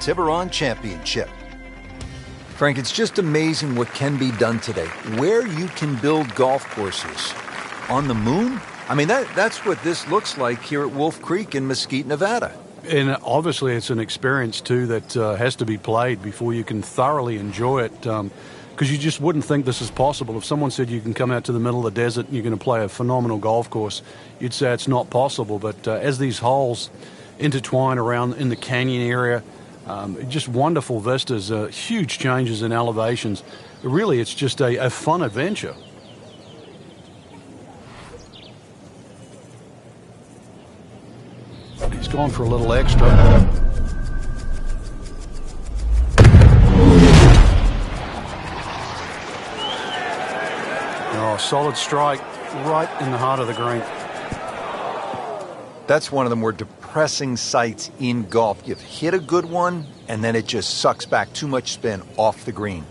Tiburon Championship. Frank, it's just amazing what can be done today. Where you can build golf courses. On the moon? I mean, that's what this looks like here at Wolf Creek in Mesquite, Nevada. And obviously it's an experience, too, that has to be played before you can thoroughly enjoy it, because you just wouldn't think this is possible. If someone said you can come out to the middle of the desert and you're going to play a phenomenal golf course, you'd say it's not possible. But as these holes intertwine around in the canyon area, just wonderful vistas, huge changes in elevations. Really, it's just a fun adventure. He's gone for a little extra. Oh, solid strike right in the heart of the green. That's one of the more depressing sights in golf. You've hit a good one, and then it just sucks back too much spin off the green.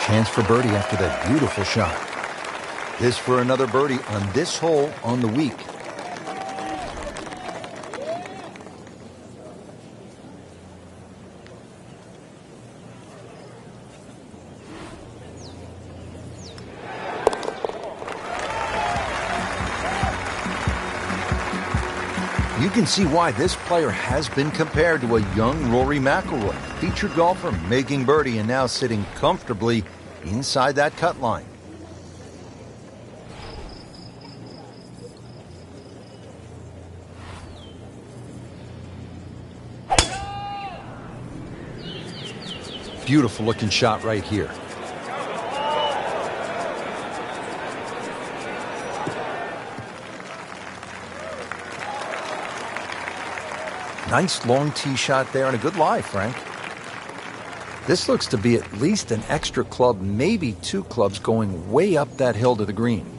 Chance for birdie after that beautiful shot. This for another birdie on this hole on the week. You can see why this player has been compared to a young Rory McIlroy, featured golfer making birdie and now sitting comfortably inside that cut line. Beautiful looking shot right here. Nice long tee shot there and a good lie, Frank. This looks to be at least an extra club, maybe two clubs going way up that hill to the green.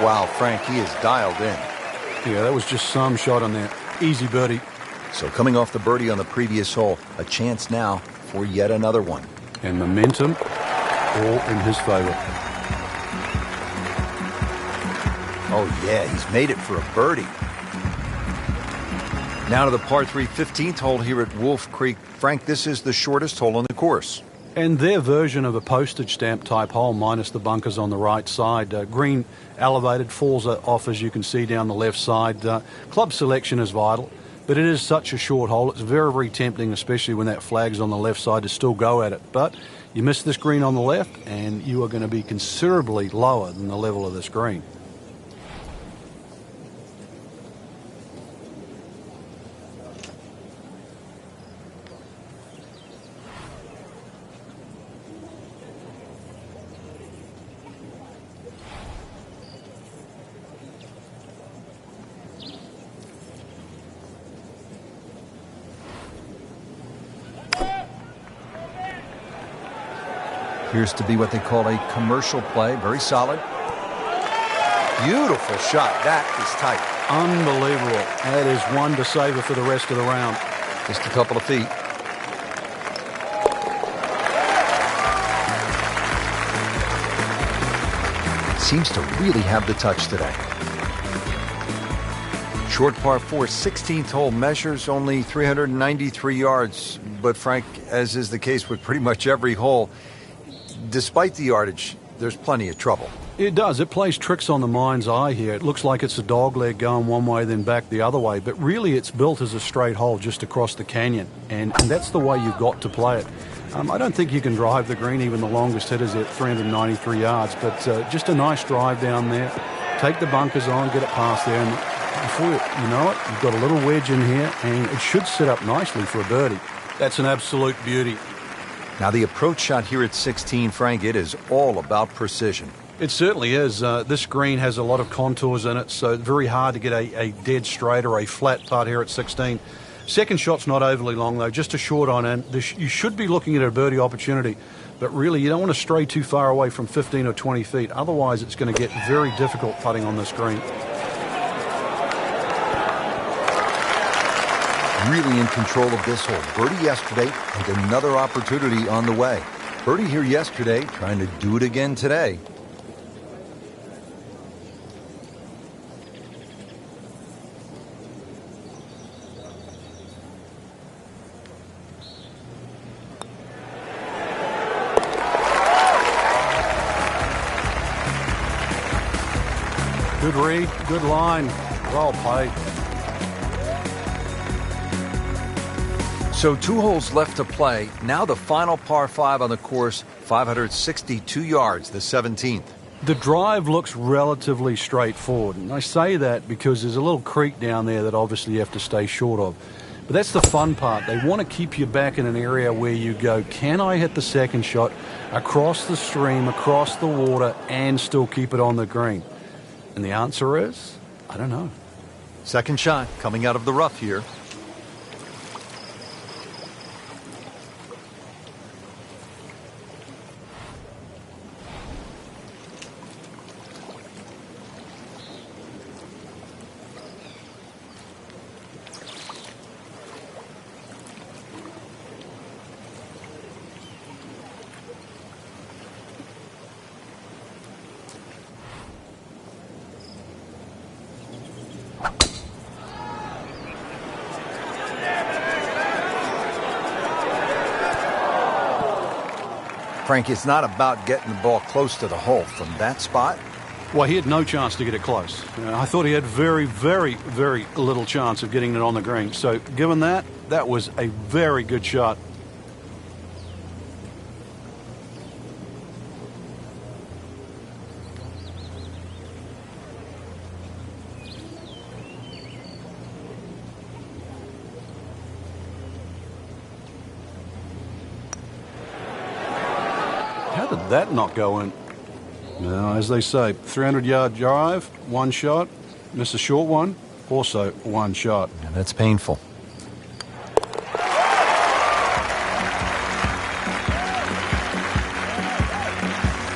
Wow, Frank, he is dialed in. Yeah, that was just some shot on that. Easy birdie. So coming off the birdie on the previous hole, a chance now for yet another one. And momentum all in his favor. Oh yeah, he's made it for a birdie. Now to the par 3 15th hole here at Wolf Creek. Frank, this is the shortest hole on the course. And their version of a postage stamp type hole, minus the bunkers on the right side. Green elevated, falls off as you can see down the left side. Club selection is vital, but it is such a short hole. It's very, very tempting, especially when that flag's on the left side, to still go at it. But you miss this green on the left, and you are going to be considerably lower than the level of this green. Appears to be what they call a commercial play. Very solid. Beautiful shot. That is tight. Unbelievable. That is one to savor for the rest of the round. Just a couple of feet. Seems to really have the touch today. Short par 4, 16th hole, measures only 393 yards. But Frank, as is the case with pretty much every hole, despite the yardage, there's plenty of trouble. It does. It plays tricks on the mind's eye here. It looks like it's a dog leg going one way, then back the other way. But really, it's built as a straight hole just across the canyon. And that's the way you've got to play it. I don't think you can drive the green, even the longest hitters at 393 yards. But just a nice drive down there. Take the bunkers on, get it past there. And before you know it, you've got a little wedge in here. And it should set up nicely for a birdie. That's an absolute beauty. Now the approach shot here at 16, Frank, it is all about precision. It certainly is. This green has a lot of contours in it, so it's very hard to get a dead straight or a flat putt here at 16. Second shot's not overly long, though, just a short on in. You should be looking at a birdie opportunity, but really you don't want to stray too far away from 15 or 20 feet. Otherwise, it's going to get very difficult putting on this green. Really in control of this hole. Birdie yesterday and another opportunity on the way. Birdie here yesterday, trying to do it again today. Good read, good line, well played. So 2 holes left to play. Now the final par 5 on the course, 562 yards, the 17th. The drive looks relatively straightforward, and I say that because there's a little creek down there that obviously you have to stay short of. But that's the fun part. They want to keep you back in an area where you go, can I hit the second shot across the stream, across the water, and still keep it on the green? And the answer is, I don't know. Second shot coming out of the rough here. Frank, it's not about getting the ball close to the hole from that spot. Well, he had no chance to get it close. I thought he had very, very, very little chance of getting it on the green. So given that, that was a very good shot. How did that not go in? Now, as they say, 300-yard drive, one shot. Miss a short one, also one shot. Yeah, that's painful.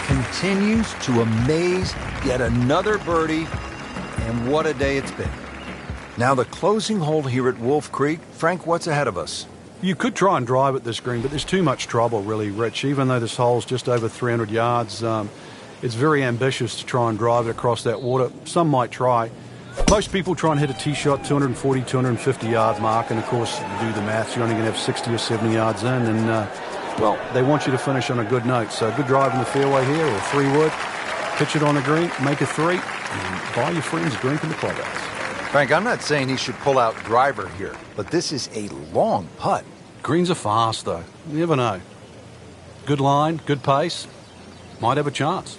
Continues to amaze. Yet another birdie. And what a day it's been. Now the closing hole here at Wolf Creek. Frank, what's ahead of us? You could try and drive at this green, but there's too much trouble, really, Rich. Even though this hole's just over 300 yards, it's very ambitious to try and drive it across that water. Some might try. Most people try and hit a tee shot 240, 250 yard mark, and of course, you do the maths, you're only going to have 60 or 70 yards in, and, well, they want you to finish on a good note. So a good drive in the fairway here, or 3-wood, pitch it on the green, make a 3, and buy your friends a drink in the clubhouse. Frank, I'm not saying he should pull out driver here, but this is a long putt. Greens are fast, though. You never know. Good line, good pace. Might have a chance.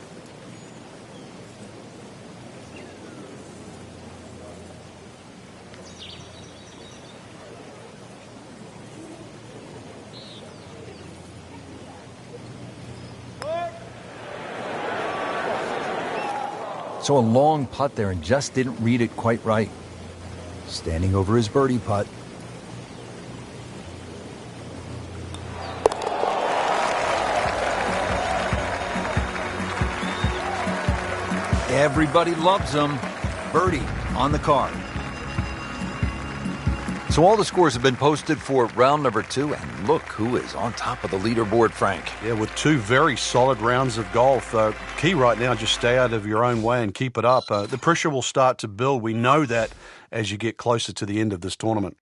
So a long putt there and just didn't read it quite right. Standing over his birdie putt. Everybody loves him. Birdie on the card. So all the scores have been posted for round number 2, and look who is on top of the leaderboard, Frank. Yeah, with 2 very solid rounds of golf. Key right now, just stay out of your own way and keep it up. The pressure will start to build. We know that as you get closer to the end of this tournament.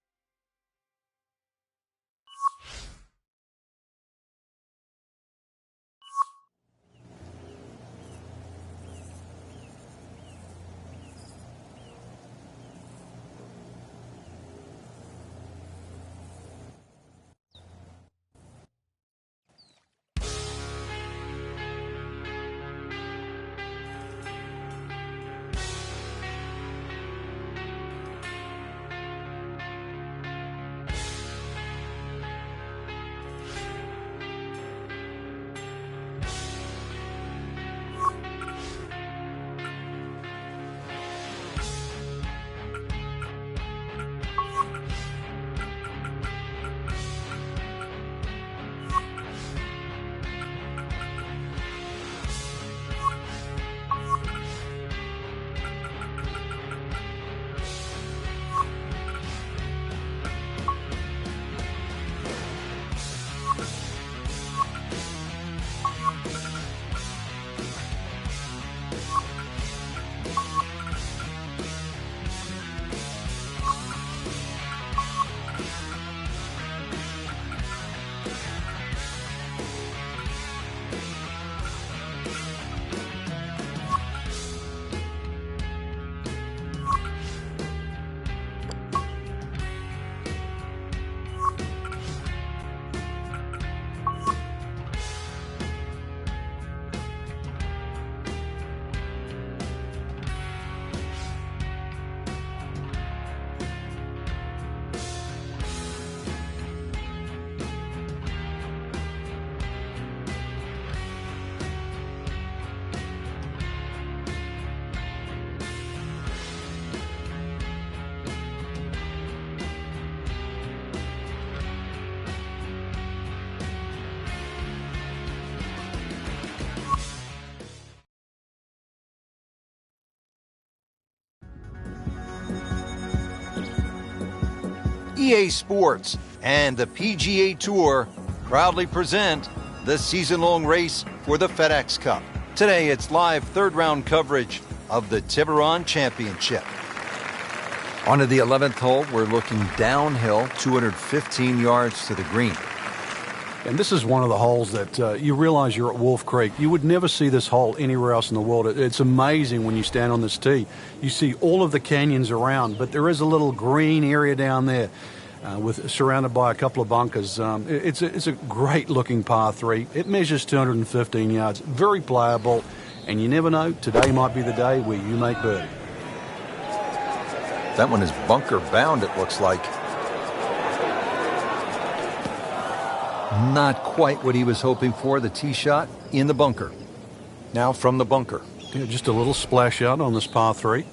EA Sports and the PGA Tour proudly present the season-long race for the FedEx Cup. Today, it's live third-round coverage of the Tiburon Championship. On to the 11th hole, we're looking downhill, 215 yards to the green. And this is one of the holes that you realize you're at Wolf Creek. You would never see this hole anywhere else in the world. It's amazing when you stand on this tee. You see all of the canyons around, but there is a little green area down there surrounded by a couple of bunkers. It's a great-looking par 3. It measures 215 yards, very playable, and you never know, today might be the day where you make birdie. That one is bunker bound, it looks like. Not quite what he was hoping for, the tee shot in the bunker. Now from the bunker. Yeah, just a little splash out on this par 3.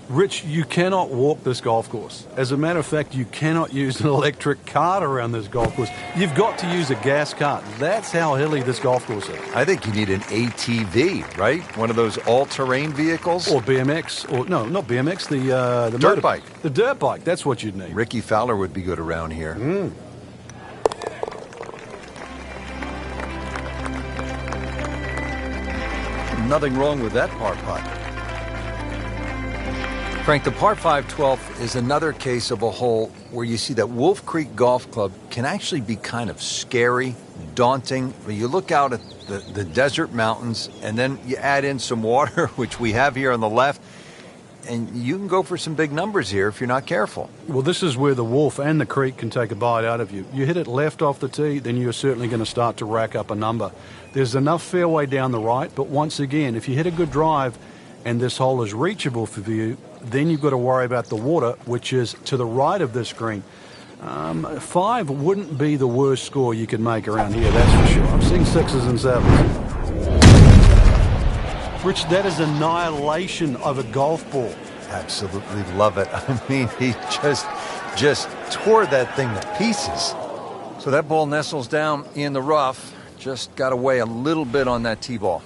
Rich, you cannot walk this golf course. As a matter of fact, you cannot use an electric cart around this golf course. You've got to use a gas cart. That's how hilly this golf course is. I think you need an ATV, right? One of those all-terrain vehicles? Or BMX. Or no, not BMX, the dirt bike. The dirt bike, that's what you'd need. Ricky Fowler would be good around here. Nothing wrong with that par putt. Frank, the par 5 12th is another case of a hole where you see that Wolf Creek Golf Club can actually be kind of scary, daunting. But you look out at the desert mountains, and then you add in some water, which we have here on the left, and you can go for some big numbers here if you're not careful. Well, this is where the Wolf and the Creek can take a bite out of you. You hit it left off the tee, then you're certainly going to start to rack up a number. There's enough fairway down the right, but once again, if you hit a good drive and this hole is reachable for you, then you've got to worry about the water, which is to the right of this green. 5 wouldn't be the worst score you could make around here, that's for sure. I'm seeing 6s and 7s. Rich, that is annihilation of a golf ball. Absolutely love it. I mean, he just tore that thing to pieces. So that ball nestles down in the rough. Just got away a little bit on that tee ball.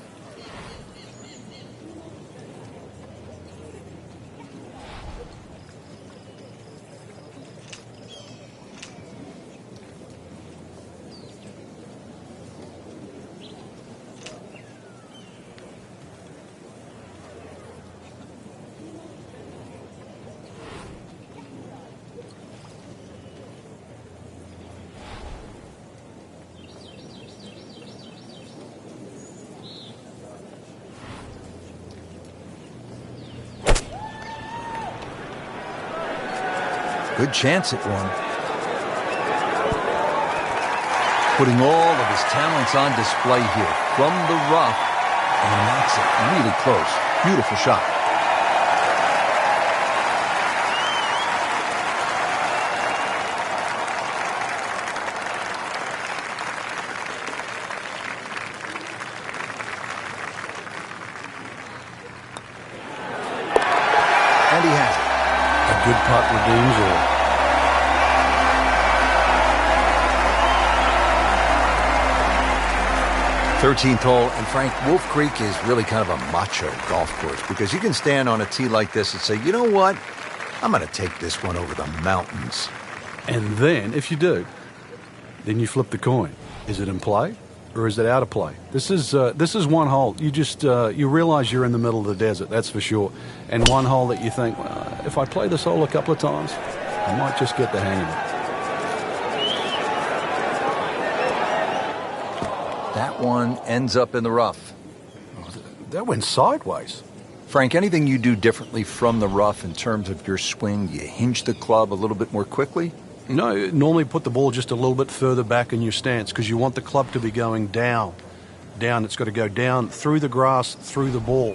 Good chance at one. Putting all of his talents on display here from the rough, and he knocks it really close. Beautiful shot. And he has it. A good putt redeems all. 13th hole, and Frank, Wolf Creek is really kind of a macho golf course because you can stand on a tee like this and say, you know what, I'm going to take this one over the mountains. And then, if you do, then you flip the coin. Is it in play or is it out of play? This is one hole. You just you realize you're in the middle of the desert, that's for sure. And one hole that you think, well, if I play this hole a couple of times, I might just get the hang of it. That one ends up in the rough. That went sideways. Frank, anything you do differently from the rough in terms of your swing? You hinge the club a little bit more quickly? No, normally put the ball just a little bit further back in your stance because you want the club to be going down. Down, it's got to go down through the grass, through the ball.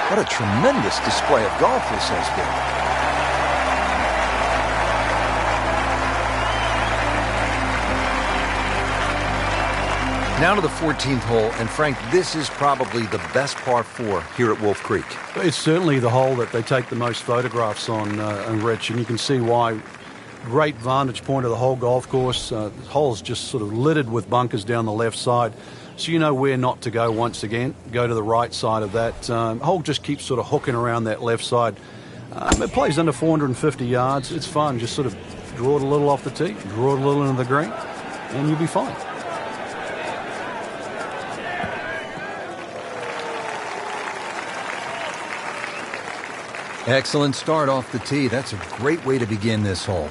What a tremendous display of golf this has been. Now to the 14th hole, and Frank, this is probably the best par 4 here at Wolf Creek. It's certainly the hole that they take the most photographs on, Rich, and you can see why. Great vantage point of the whole golf course. The hole's just sort of littered with bunkers down the left side, so you know where not to go once again. Go to the right side of that. Hole just keeps sort of hooking around that left side. It plays under 450 yards. It's fun. Just sort of draw it a little off the tee, draw it a little into the green, and you'll be fine. Excellent start off the tee. That's a great way to begin this hole.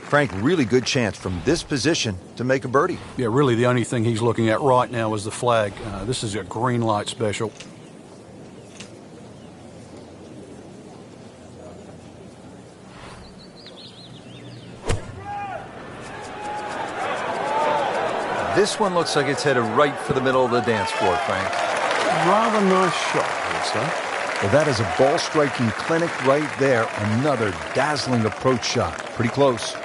Frank, really good chance from this position to make a birdie. Yeah, really the only thing he's looking at right now is the flag. This is a green light special. This one looks like it's headed right for the middle of the dance floor, Frank. Rather nice shot, I would say. Well, that is a ball-striking clinic right there. Another dazzling approach shot. Pretty close.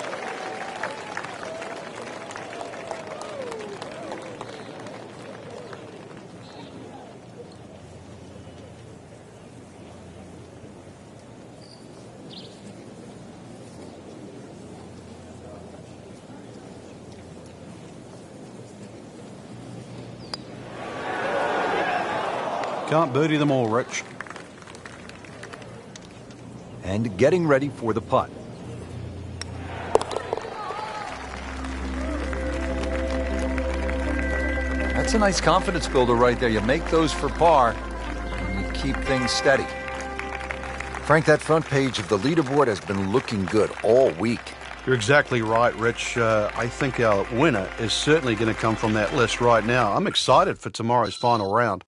Can't birdie them all, Rich. And getting ready for the putt. That's a nice confidence builder right there. You make those for par, and you keep things steady. Frank, that front page of the leaderboard has been looking good all week. You're exactly right, Rich. I think our winner is certainly going to come from that list right now. I'm excited for tomorrow's final round.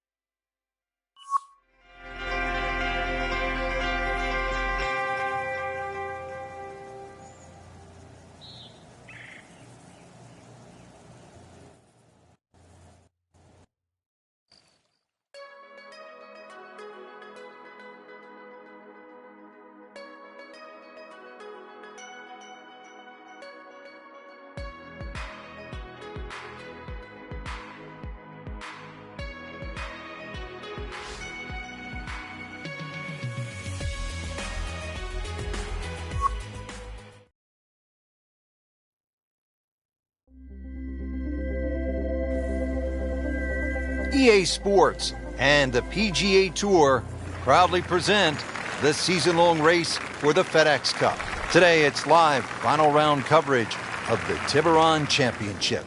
EA Sports and the PGA Tour proudly present the season-long race for the FedEx Cup. Today, it's live final round coverage of the Tiburon Championship.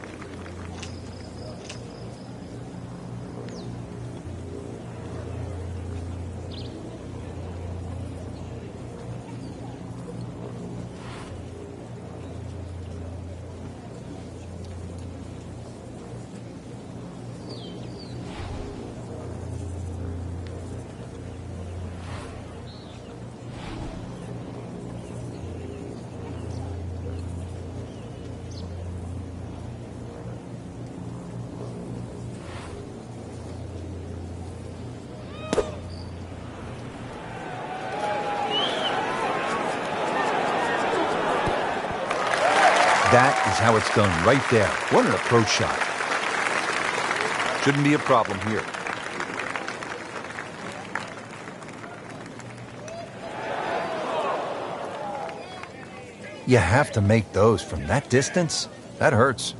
That is how it's done right there. What an approach shot. Shouldn't be a problem here. You have to make those from that distance. That hurts.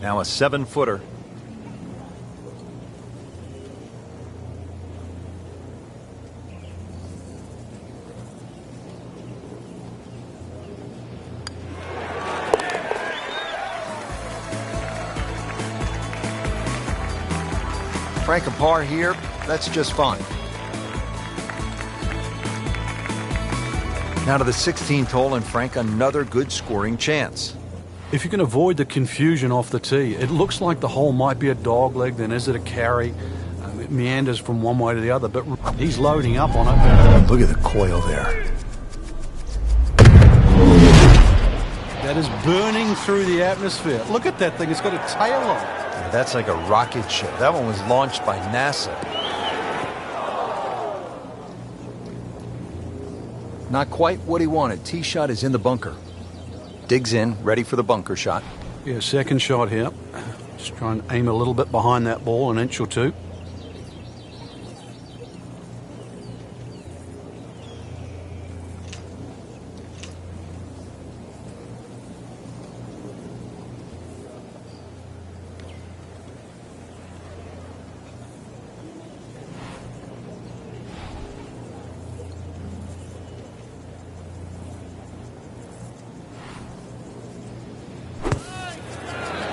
Now a 7-footer. Frank, a par here, that's just fine. Now to the 16th hole, and Frank, another good scoring chance. If you can avoid the confusion off the tee, it looks like the hole might be a dogleg, then is it a carry? It meanders from one way to the other, but he's loading up on it. Look at the coil there. That is burning through the atmosphere. Look at that thing, it's got a tail on it. Yeah, that's like a rocket ship. That one was launched by NASA. Not quite what he wanted. Tee shot is in the bunker. Digs in, ready for the bunker shot. Yeah, second shot here. Just try and aim a little bit behind that ball, an inch or two.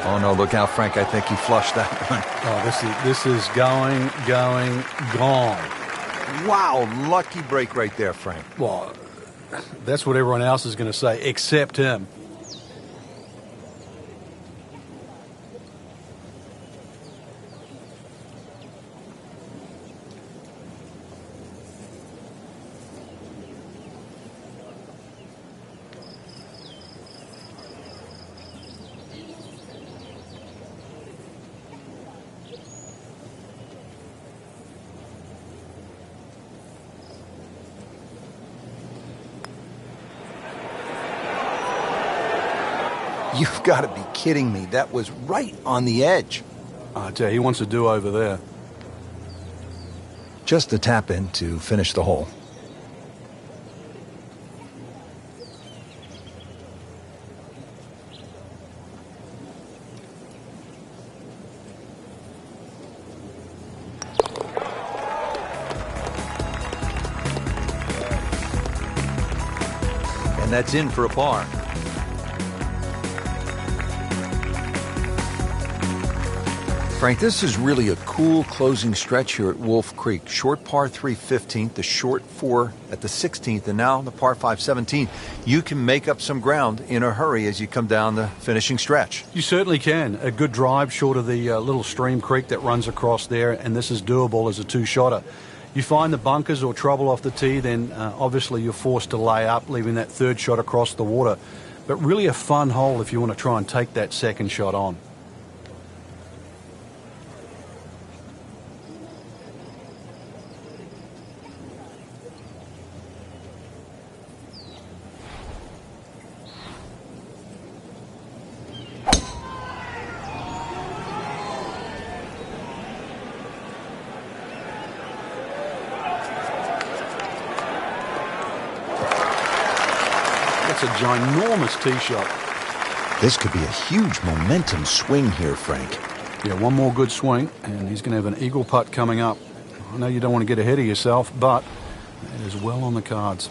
Oh no, look out, Frank. I think he flushed that one. Oh, this is going, gone. Wow, lucky break right there, Frank. Well, that's what everyone else is going to say, except him. You've got to be kidding me. That was right on the edge. I tell you, he wants to do over there. Just a tap in to finish the hole. And that's in for a par. Frank, this is really a cool closing stretch here at Wolf Creek. Short par 3 15th, the short 4 at the 16th, and now the par 5 17th. You can make up some ground in a hurry as you come down the finishing stretch. You certainly can. A good drive short of the little stream creek that runs across there, and this is doable as a two-shotter. You find the bunkers or trouble off the tee, then obviously you're forced to lay up, leaving that third shot across the water. But really a fun hole if you want to try and take that second shot on. That's a ginormous tee shot. This could be a huge momentum swing here, Frank. Yeah, one more good swing, and he's going to have an eagle putt coming up. I know you don't want to get ahead of yourself, but it is well on the cards.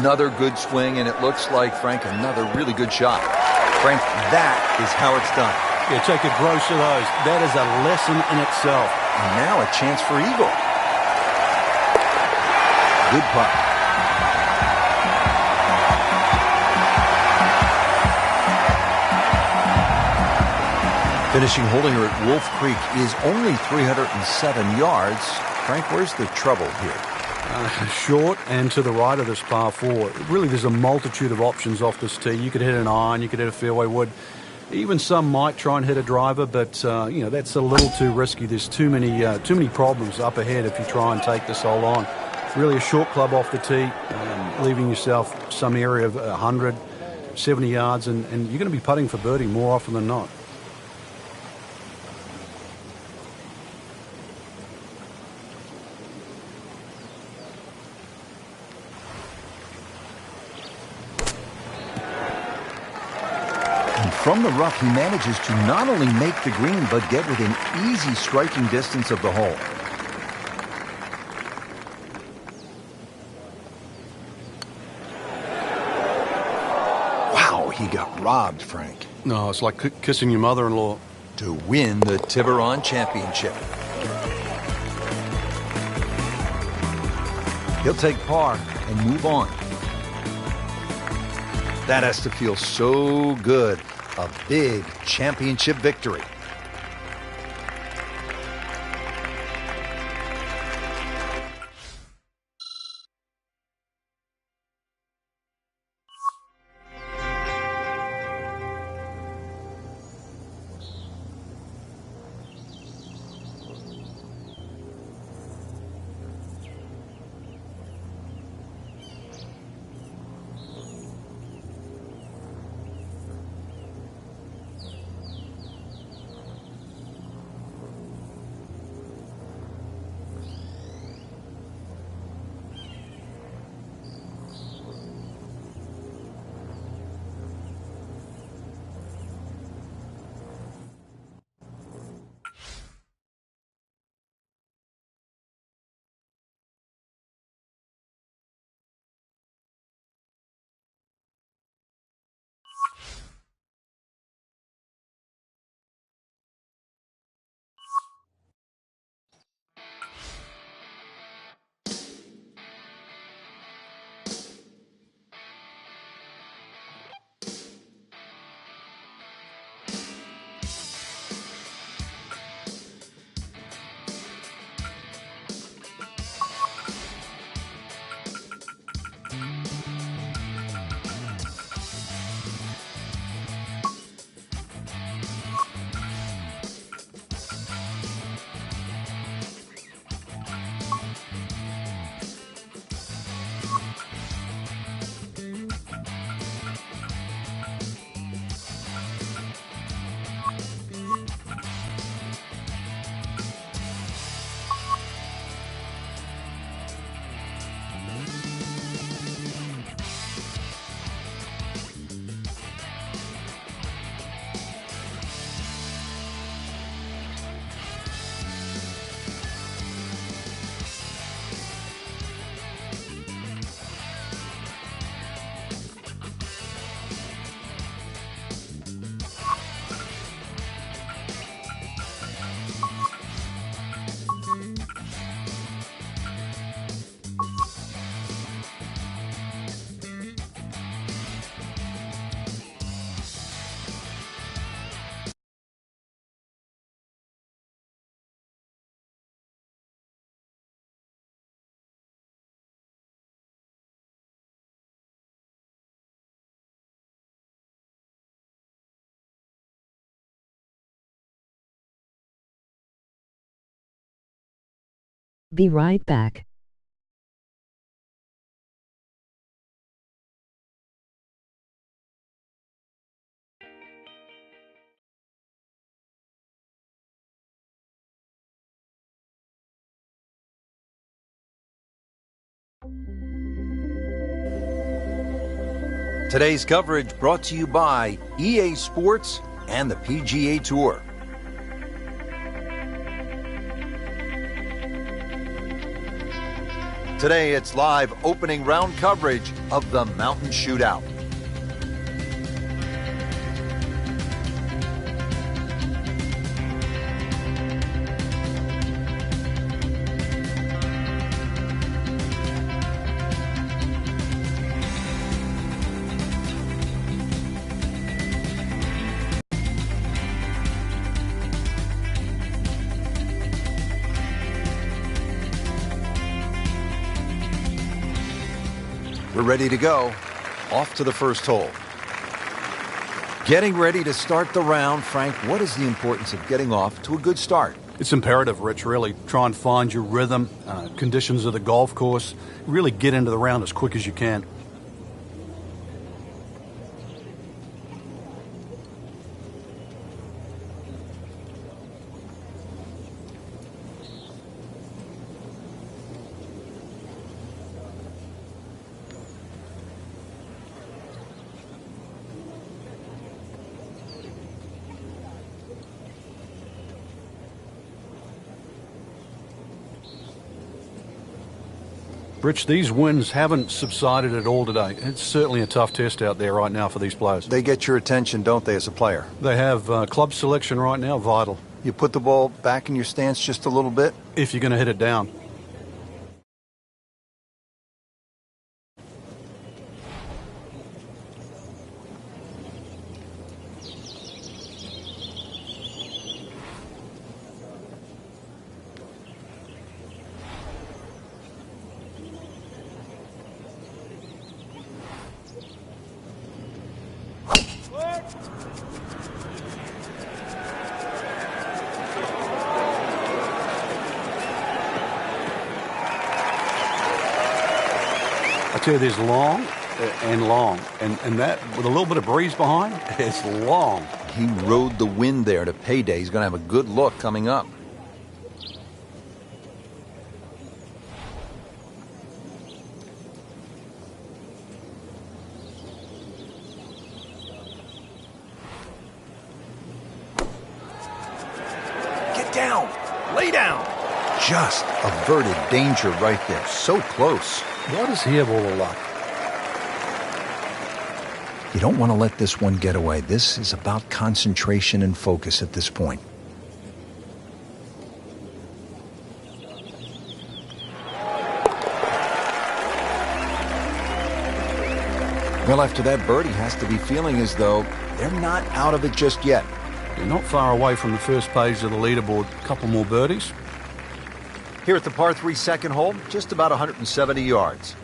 Another good swing, and it looks like, Frank, another really good shot. Frank, that is how it's done. Yeah, take a gross of those. That is a lesson in itself. And now a chance for eagle. Good putt. Finishing hole here at Wolf Creek is only 307 yards. Frank, where's the trouble here? Short and to the right of this par 4. Really, there's a multitude of options off this tee. You could hit an iron, you could hit a fairway wood. Even some might try and hit a driver, but you know, that's a little too risky. There's too many problems up ahead if you try and take this hole on. Really a short club off the tee, leaving yourself some area of 100, 70 yards, and you're going to be putting for birdie more often than not. From the rough, he manages to not only make the green, but get within easy striking distance of the hole. Wow, he got robbed, Frank. No, it's like kissing your mother-in-law. To win the Tiburon Championship. He'll take par and move on. That has to feel so good. A big championship victory. Be right back. Today's coverage brought to you by EA Sports and the PGA Tour. Today, it's live opening round coverage of the Mountain Shootout. We're ready to go. Off to the first hole. Getting ready to start the round. Frank, what is the importance of getting off to a good start? It's imperative, Rich, really. Try and find your rhythm, conditions of the golf course. Really get into the round as quick as you can. Rich, these winds haven't subsided at all today. It's certainly a tough test out there right now for these players. They get your attention, don't they, as a player? They have club selection right now, vital. You put the ball back in your stance just a little bit? If you're going to hit it down. I tell you, there's long and long, and that, with a little bit of breeze behind, it's long. He rode the wind there to payday. He's going to have a good look coming up. Get down! Lay down! Just averted danger right there. So close. Why does he have all the luck? You don't want to let this one get away. This is about concentration and focus at this point. Well, after that birdie, has to be feeling as though they're not out of it just yet. You're not far away from the first page of the leaderboard. A couple more birdies. Here at the par 3 second hole, just about 170 yards.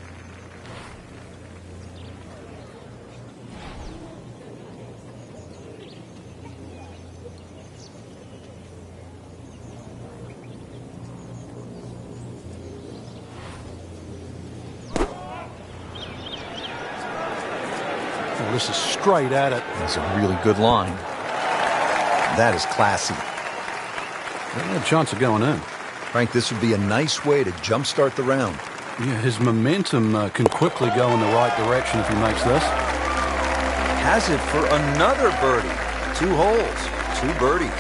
Well, this is straight at it. That's a really good line. That is classy. They had a chance of going in. Frank, this would be a nice way to jumpstart the round. Yeah, his momentum can quickly go in the right direction if he makes this. Has it for another birdie. 2 holes, 2 birdies.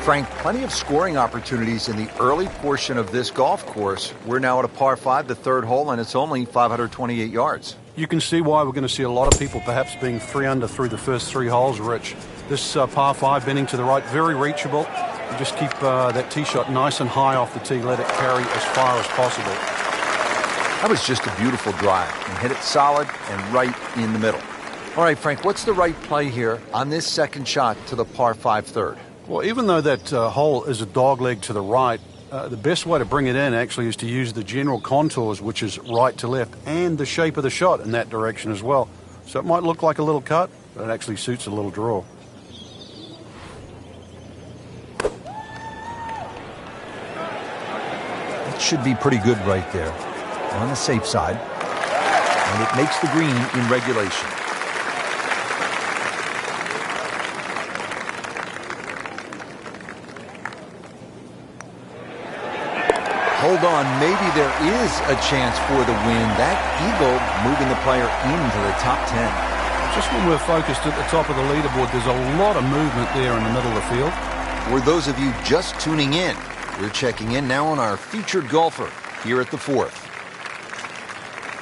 Frank, plenty of scoring opportunities in the early portion of this golf course. We're now at a par 5, the third hole, and it's only 528 yards. You can see why we're going to see a lot of people perhaps being 3 under through the first 3 holes, Rich. This par 5 bending to the right, very reachable. You just keep that tee shot nice and high off the tee, let it carry as far as possible. That was just a beautiful drive. And hit it solid and right in the middle. All right, Frank, what's the right play here on this second shot to the par 5 third? Well, even though that hole is a dogleg to the right, the best way to bring it in actually is to use the general contours, which is right to left, and the shape of the shot in that direction as well. So it might look like a little cut, but it actually suits a little draw. It should be pretty good right there, on the safe side. And it makes the green in regulation. Hold on, maybe there is a chance for the win. That eagle moving the player into the top 10. Just when we're focused at the top of the leaderboard, there's a lot of movement there in the middle of the field. For those of you just tuning in, we're checking in now on our featured golfer here at the 4th.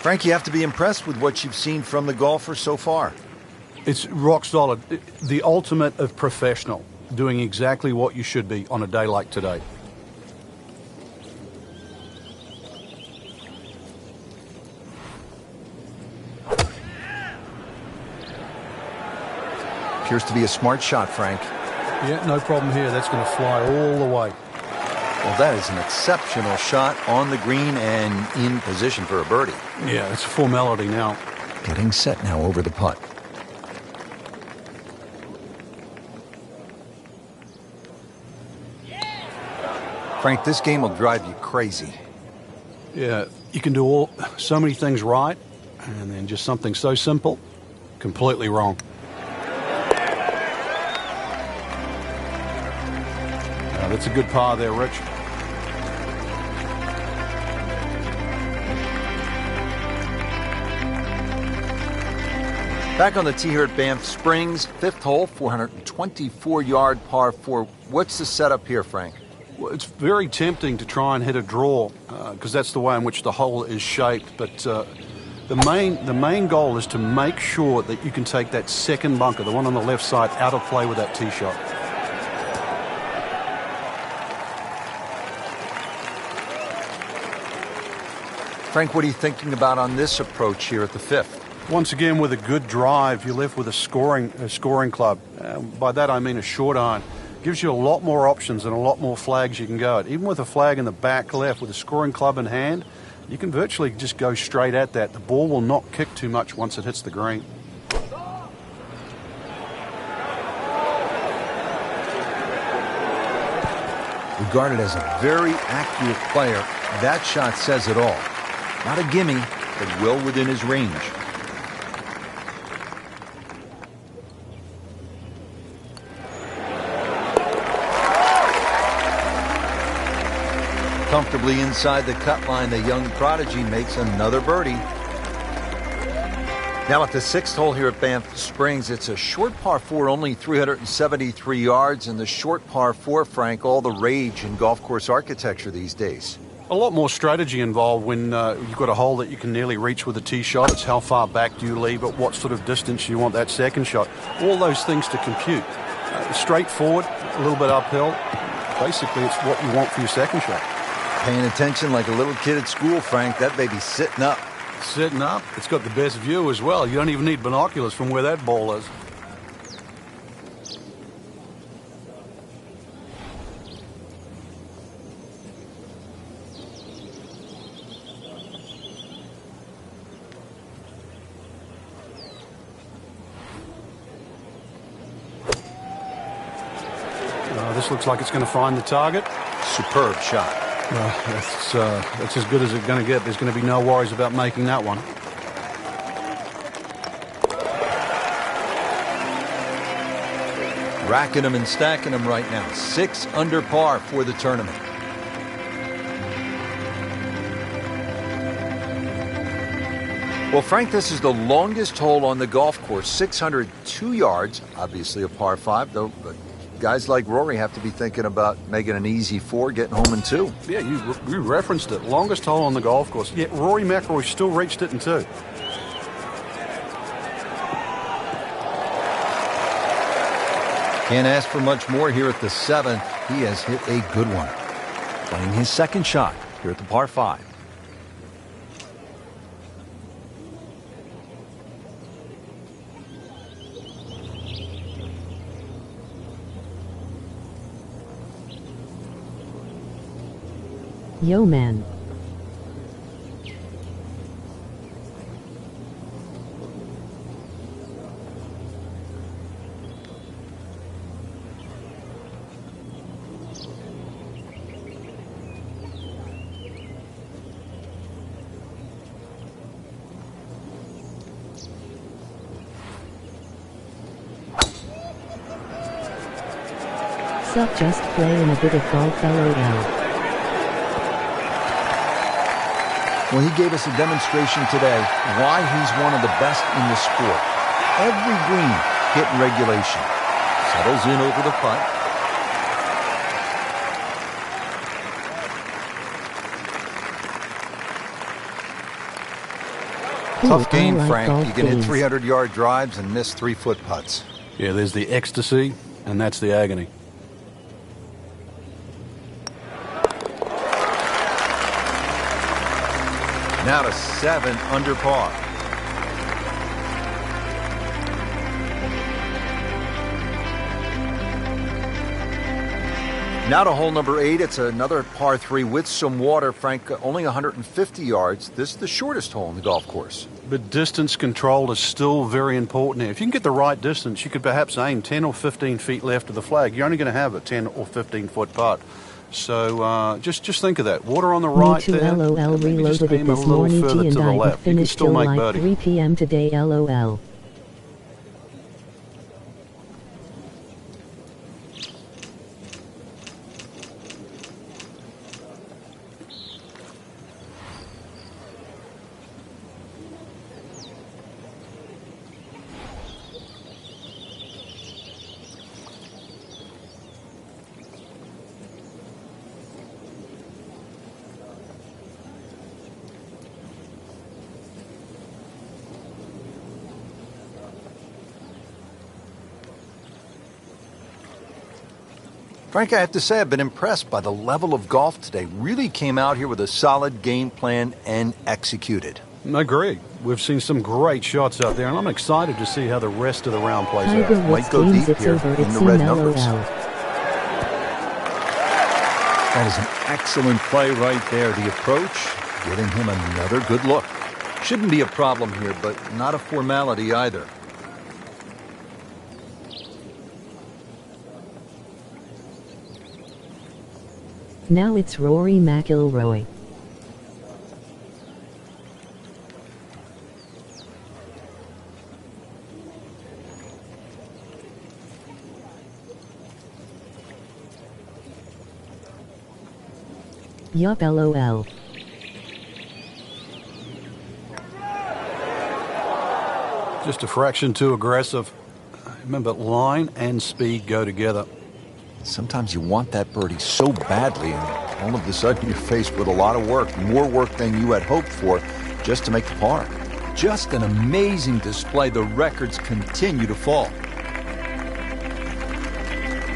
Frank, you have to be impressed with what you've seen from the golfer so far. It's rock solid. The ultimate of professional, doing exactly what you should be on a day like today. Appears to be a smart shot, Frank. Yeah, no problem here. That's going to fly all the way. Well, that is an exceptional shot on the green and in position for a birdie. Yeah, it's a formality now. Getting set now over the putt. Frank, this game will drive you crazy. Yeah, you can do so many things right, and then just something so simple, completely wrong. That's a good par there, Rich. Back on the tee here at Banff Springs, 5th hole, 424-yard par 4. What's the setup here, Frank? Well, it's very tempting to try and hit a draw because that's the way in which the hole is shaped. But the main goal is to make sure that you can take that second bunker, the one on the left side, out of play with that tee shot. Frank, what are you thinking about on this approach here at the 5th? Once again, with a good drive, you're left with a scoring club. By that I mean a short iron. Gives you a lot more options and a lot more flags you can go at. Even with a flag in the back left, with a scoring club in hand, you can virtually just go straight at that. The ball will not kick too much once it hits the green. Regarded as a very accurate player, that shot says it all. Not a gimme, but well within his range. Comfortably inside the cut line, the young prodigy makes another birdie. Now at the 6th hole here at Banff Springs, it's a short par 4, only 373 yards, and the short par 4, Frank, all the rage in golf course architecture these days. A lot more strategy involved when you've got a hole that you can nearly reach with a tee shot. It's how far back do you leave it, what sort of distance you want that second shot. All those things to compute. Straightforward, a little bit uphill. Basically, it's what you want for your second shot. Paying attention like a little kid at school, Frank. That baby's sitting up. Sitting up. It's got the best view as well. You don't even need binoculars from where that ball is. This looks like it's going to find the target. Superb shot. That's as good as it's going to get. There's going to be no worries about making that one. Racking them and stacking them right now. 6 under par for the tournament. Well, Frank, this is the longest hole on the golf course. 602 yards. Obviously a par 5, though. But guys like Rory have to be thinking about making an easy 4, getting home in 2. Yeah, you referenced it. Longest hole on the golf course. Yet Rory McIlroy still reached it in 2. Can't ask for much more here at the 7th. He has hit a good one. Playing his second shot here at the par 5. Yo man. Sup, just playing a bit of golf, LOL. Well, he gave us a demonstration today why he's one of the best in the sport. Every green hit in regulation. Settles in over the putt. Tough game, Frank. You can hit 300-yard drives and miss 3-foot putts. Yeah, there's the ecstasy, and that's the agony. Now to 7 under par. Now to hole number 8. It's another par 3 with some water. Frank, only 150 yards. This is the shortest hole in the golf course. But distance control is still very important here. If you can get the right distance, you could perhaps aim 10 or 15 feet left of the flag. You're only going to have a 10 or 15-foot putt. So just think of that. Water on the right there. LOL reloaded it this morning. G and I have finished till like 3 p.m. today. LOL. Frank, I have to say I've been impressed by the level of golf today. Really came out here with a solid game plan and executed. I agree. We've seen some great shots out there, and I'm excited to see how the rest of the round plays out. Might go deep here in the red numbers. That is an excellent play right there. The approach, giving him another good look. Shouldn't be a problem here, but not a formality either. Now it's Rory McIlroy. Yup, LOL. Just a fraction too aggressive. Remember, line and speed go together. Sometimes you want that birdie so badly, and all of a sudden you're faced with a lot of work, more work than you had hoped for, just to make the par. Just an amazing display. The records continue to fall.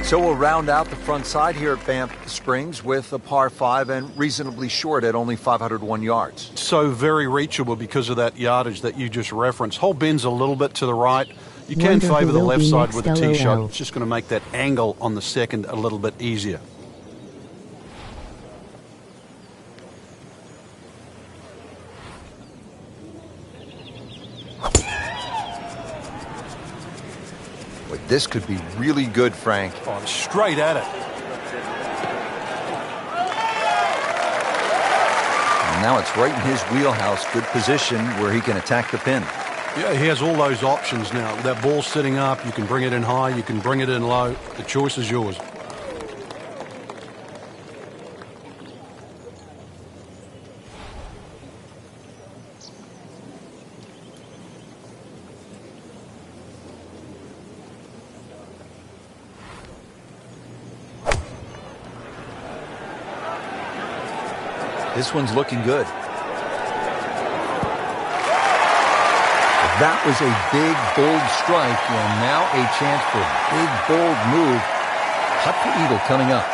So we'll round out the front side here at Banff Springs with a par 5 and reasonably short at only 501 yards. So very reachable because of that yardage that you just referenced. Hole bends a little bit to the right. You can favour the left side with a tee shot. It's just going to make that angle on the second a little bit easier. But this could be really good, Frank. Oh, straight at it. And now it's right in his wheelhouse. Good position where he can attack the pin. Yeah, he has all those options now. That ball's sitting up. You can bring it in high. You can bring it in low. The choice is yours. This one's looking good. That was a big, bold strike, and now a chance for a big, bold move. Putt for eagle coming up.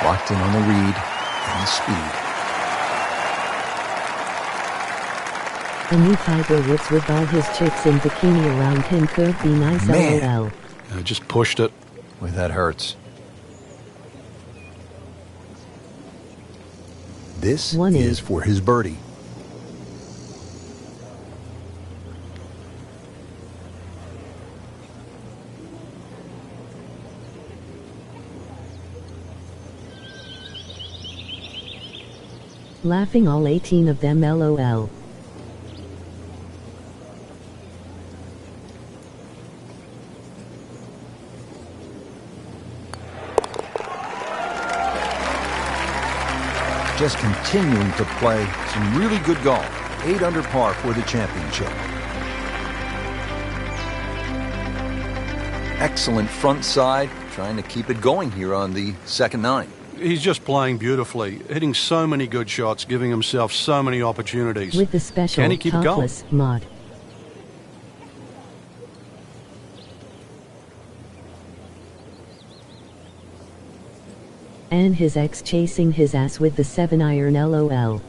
Locked in on the read and the speed. A new Tiger Woods with all his chicks in bikini around him could be nice. LOL. Just pushed it. Boy, that hurts. This is for his birdie. Laughing all 18 of them, LOL. Just continuing to play some really good golf. 8 under par for the championship. Excellent front side. Trying to keep it going here on the second 9. He's just playing beautifully, hitting so many good shots, giving himself so many opportunities. With the special Can he keep topless going? mod. And his ex chasing his ass with the 7-iron, LOL.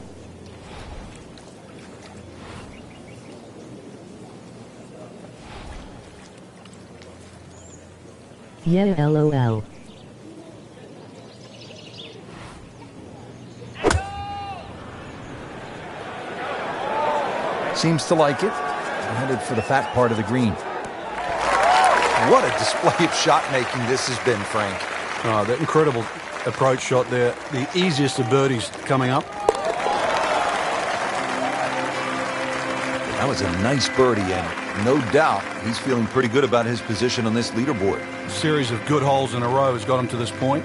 Yeah, LOL. Seems to like it. Headed for the fat part of the green. What a display of shot making this has been, Frank. Oh, that incredible approach shot there. The easiest of birdies coming up. That was a nice birdie, and no doubt he's feeling pretty good about his position on this leaderboard. A series of good holes in a row has got him to this point.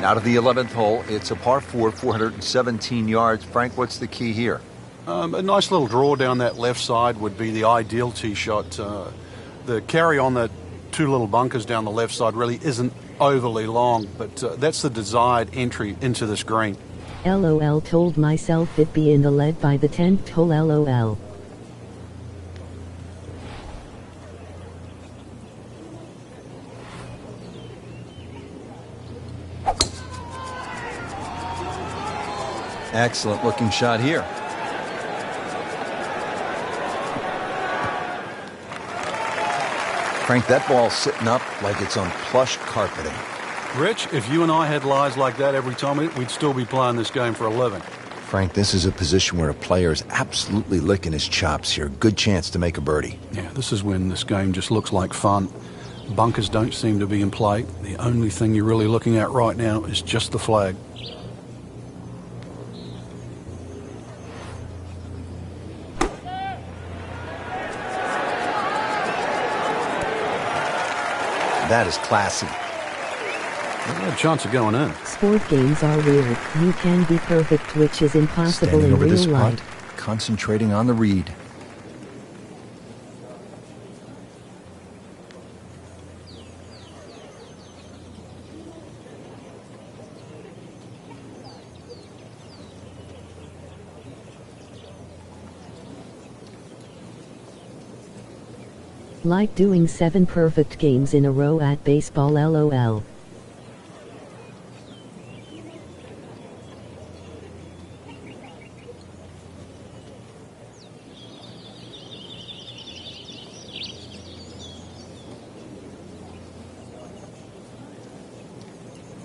Now to the 11th hole. It's a par 4, 417 yards. Frank, what's the key here? A nice little draw down that left side would be the ideal tee shot. The carry on the 2 little bunkers down the left side really isn't overly long, but that's the desired entry into this green. LOL, told myself it'd be in the lead by the 10th hole, LOL. Excellent looking shot here. Frank, that ball's sitting up like it's on plush carpeting. Rich, if you and I had lies like that every time, we'd still be playing this game for a living. Frank, this is a position where a player is absolutely licking his chops here. Good chance to make a birdie. Yeah, this is when this game just looks like fun. Bunkers don't seem to be in play. The only thing you're really looking at right now is just the flag. That is classy. No chance of going in. Sport games are weird. You can be perfect, which is impossible Standing in over real this life. putt, concentrating on the read. Like doing 7 perfect games in a row at baseball, LOL.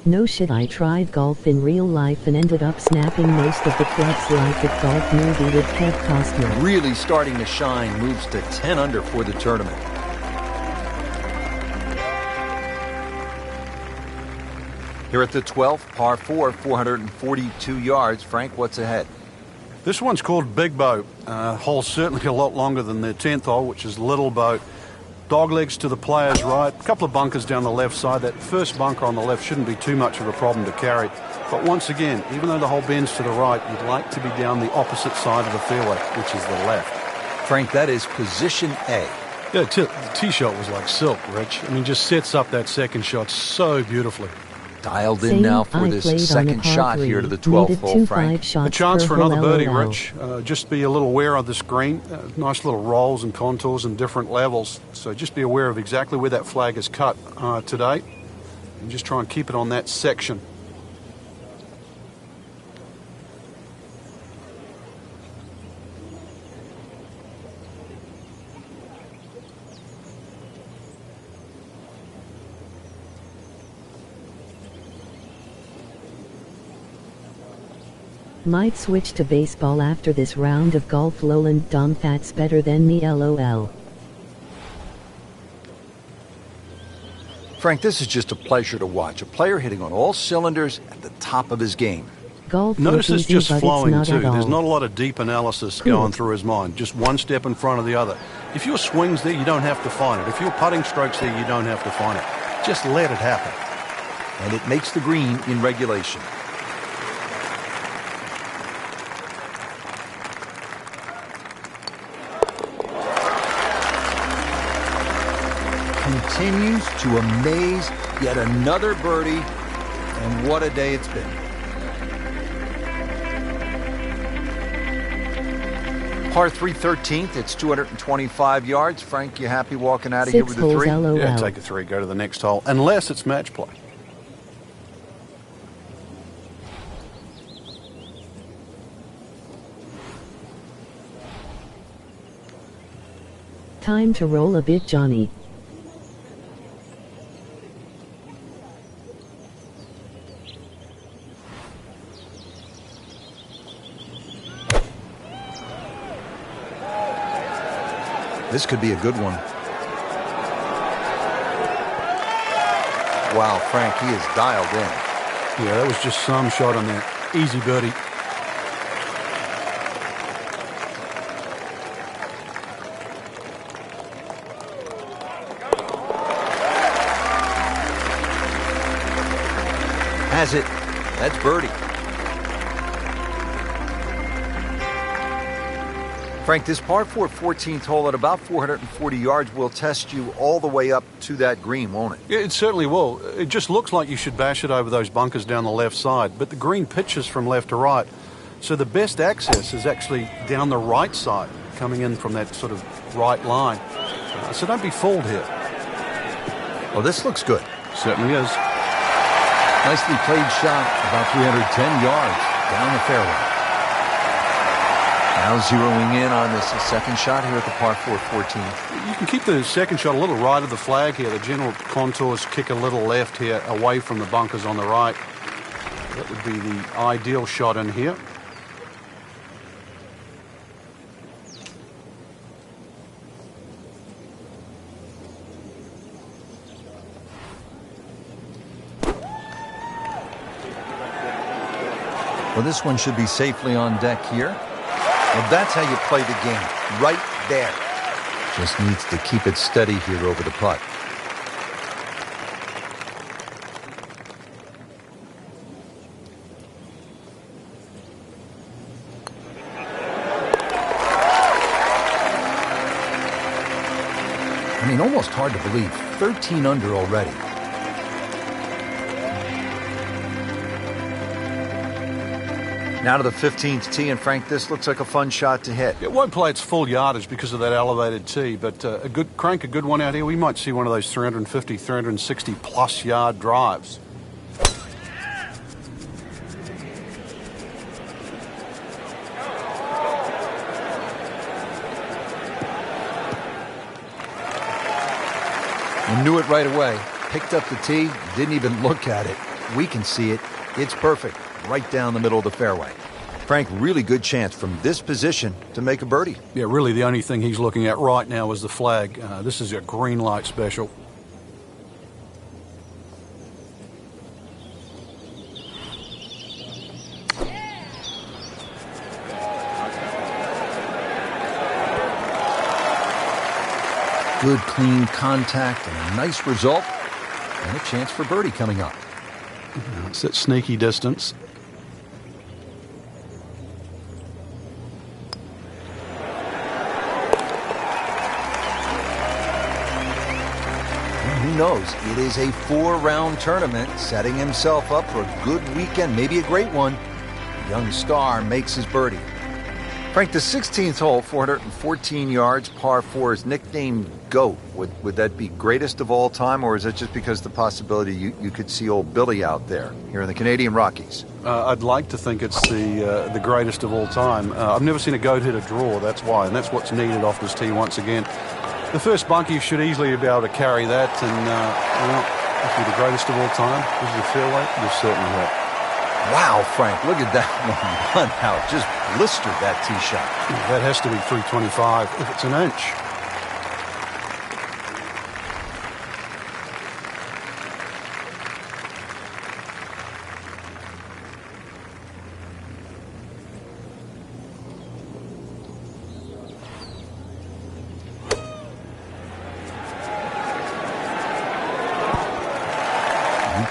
No shit, I tried golf in real life and ended up snapping most of the clubs like a golf movie with Kev Costner. Really starting to shine, moves to 10 under for the tournament. Here at the 12th, par 4, 442 yards. Frank, what's ahead? This one's called Big Boat. Hole's certainly a lot longer than the 10th hole, which is Little Boat. Dog legs to the player's right, a couple of bunkers down the left side. That first bunker on the left shouldn't be too much of a problem to carry. But once again, even though the hole bends to the right, you'd like to be down the opposite side of the fairway, which is the left. Frank, that is position A. Yeah, the tee shot was like silk, Rich. I mean, just sets up that second shot so beautifully. Dialed in now for this second shot here to the 12th hole, Frank. A chance for another birdie, Rich. Just be a little aware of the screen. Nice little rolls and contours and different levels. So just be aware of exactly where that flag is cut today. And just try and keep it on that section. Might switch to baseball after this round of golf. Lowland Dom, that's better than me, LOL. Frank, this is just a pleasure to watch. A player hitting on all cylinders at the top of his game. Golf Notice it's easy, just flowing not too. at all. There's not a lot of deep analysis going through his mind. Just one step in front of the other. If your swing's there, you don't have to find it. If your putting stroke's there, you don't have to find it. Just let it happen. And it makes the green in regulation. Continues to amaze. Yet another birdie, and what a day it's been. Par 3, 13th, it's 225 yards. Frank, you happy walking out of here with a 3? LOL. Yeah, take a 3, go to the next hole, unless it's match play. Time to roll a bit, Johnny. This could be a good one. Wow, Frank, he is dialed in. Yeah, that was just some shot on there. Easy birdie. Has it. That's birdie. Frank, this par 4 14th hole at about 440 yards will test you all the way up to that green, won't it? Yeah, it certainly will. It just looks like you should bash it over those bunkers down the left side, but the green pitches from left to right. So the best access is actually down the right side, coming in from that sort of right line. So don't be fooled here. Well, this looks good. Certainly is. Nicely played shot, about 310 yards down the fairway. Now zeroing in on this second shot here at the par 4 14. You can keep the second shot a little right of the flag here. The general contours kick a little left here, away from the bunkers on the right. That would be the ideal shot in here. Well, this one should be safely on deck here. Well, that's how you play the game, right there. Just needs to keep it steady here over the putt. I mean, almost hard to believe. 13 under already. Now to the 15th tee, and Frank, this looks like a fun shot to hit. It won't play its full yardage because of that elevated tee, but a good one out here. We might see one of those 350, 360 plus yard drives. And knew it right away. Picked up the tee, didn't even look at it. We can see it. It's perfect. Right down the middle of the fairway. Frank, really good chance from this position to make a birdie. Yeah, really the only thing he's looking at right now is the flag. This is a green light special. Good, clean contact and a nice result. And a chance for birdie coming up. It's that sneaky distance. Who knows? It is a 4-round tournament, setting himself up for a good weekend, maybe a great one. The young star makes his birdie. Frank, the 16th hole, 414 yards, par 4, is nicknamed GOAT. Would that be greatest of all time, or is it just because the possibility you could see old Billy out there here in the Canadian Rockies? I'd like to think it's the greatest of all time. I've never seen a GOAT hit a draw, that's why, and that's what's needed off this tee once again. The first bunkie should easily be able to carry that, and if you're the greatest of all time, this is a fairway, you're certainly right. Wow, Frank, look at that one. How it just blistered that tee shot. That has to be 325 if it's an inch.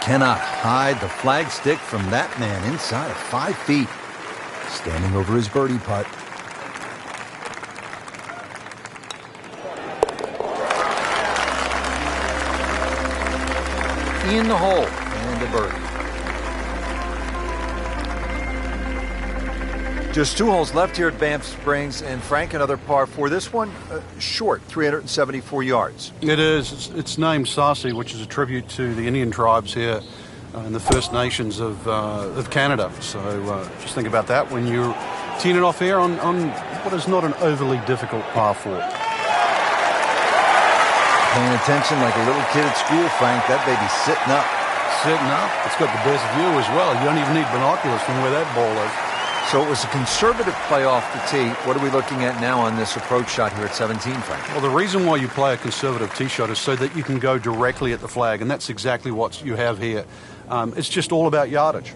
Cannot hide the flagstick from that man inside of 5 feet. Standing over his birdie putt. In the hole and a birdie. Just 2 holes left here at Banff Springs, and Frank, another par 4. This one, short, 374 yards. It is. It's named Sarcee, which is a tribute to the Indian tribes here and the First Nations of Canada. So just think about that when you're teeing it off here on what is not an overly difficult par 4. Paying attention like a little kid at school, Frank. That baby's sitting up. Sitting up. It's got the best view as well. You don't even need binoculars from where that ball is. So it was a conservative play off the tee. What are we looking at now on this approach shot here at 17, Frank? Well, the reason why you play a conservative tee shot is so that you can go directly at the flag, and that's exactly what you have here. It's just all about yardage.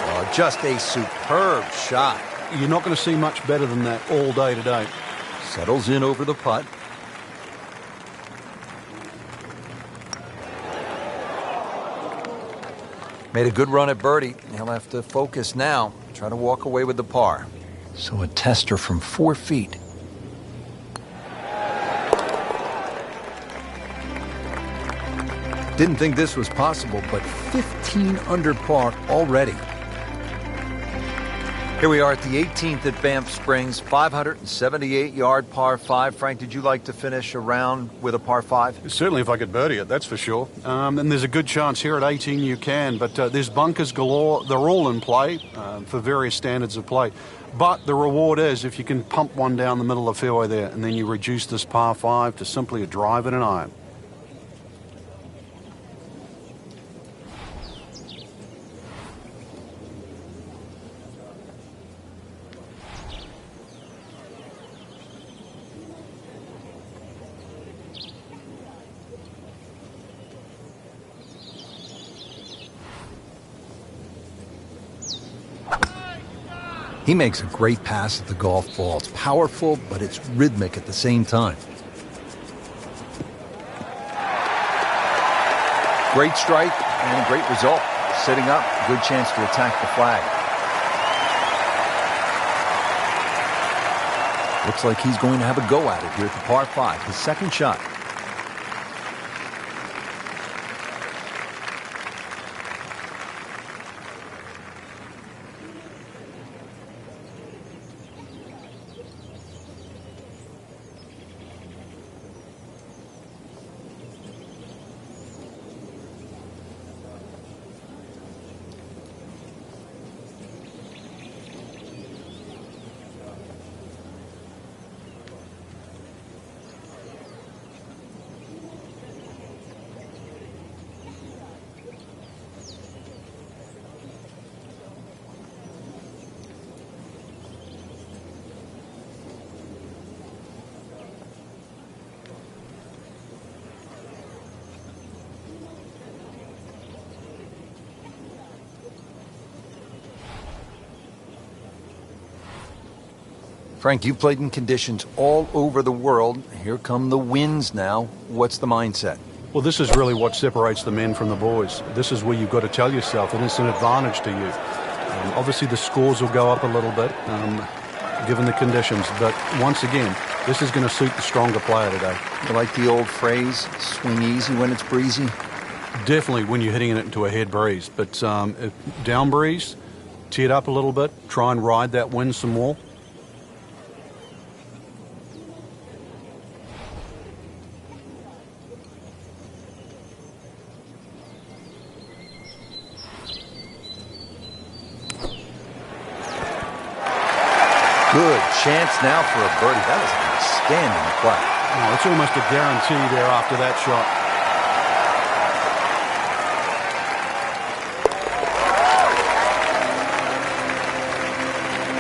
Oh, just a superb shot. You're not going to see much better than that all day today. Settles in over the putt. Made a good run at birdie. He'll have to focus now. Try to walk away with the par. So a tester from 4 feet. Didn't think this was possible, but 15 under par already. Here we are at the 18th at Banff Springs, 578-yard par 5. Frank, did you like to finish a round with a par 5? Certainly if I could birdie it, that's for sure. And there's a good chance here at 18 you can, but there's bunkers galore. They're all in play for various standards of play. But the reward is if you can pump one down the middle of the fairway there, and then you reduce this par 5 to simply a drive and an iron. He makes a great pass at the golf ball. It's powerful, but it's rhythmic at the same time. Great strike and a great result. Sitting up, good chance to attack the flag. Looks like he's going to have a go at it here at the par 5, his second shot. Frank, you played in conditions all over the world. Here come the winds now. What's the mindset? Well, this is really what separates the men from the boys. This is where you've got to tell yourself, and it's an advantage to you. Obviously, the scores will go up a little bit, given the conditions. But once again, this is going to suit the stronger player today. You like the old phrase, swing easy when it's breezy? Definitely when you're hitting it into a head breeze. But down breeze, tee it up a little bit, try and ride that wind some more. Good chance now for a birdie. That is an outstanding play. Oh, it's almost a guarantee there after that shot.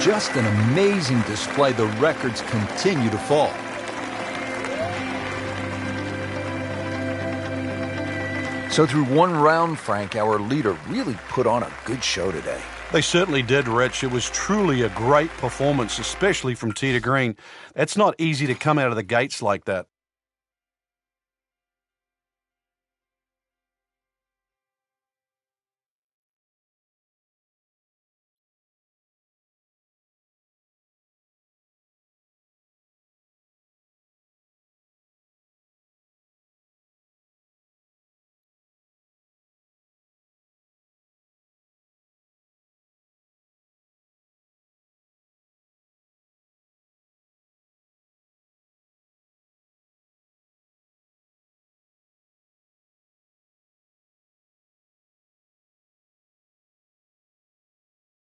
Just an amazing display. The records continue to fall. So through one round, Frank, our leader really put on a good show today. They certainly did, Rich. It was truly a great performance, especially from tee to green. It's not easy to come out of the gates like that.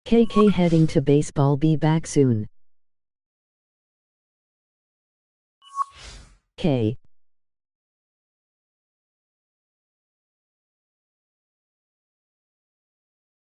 KK heading to baseball, be back soon. K.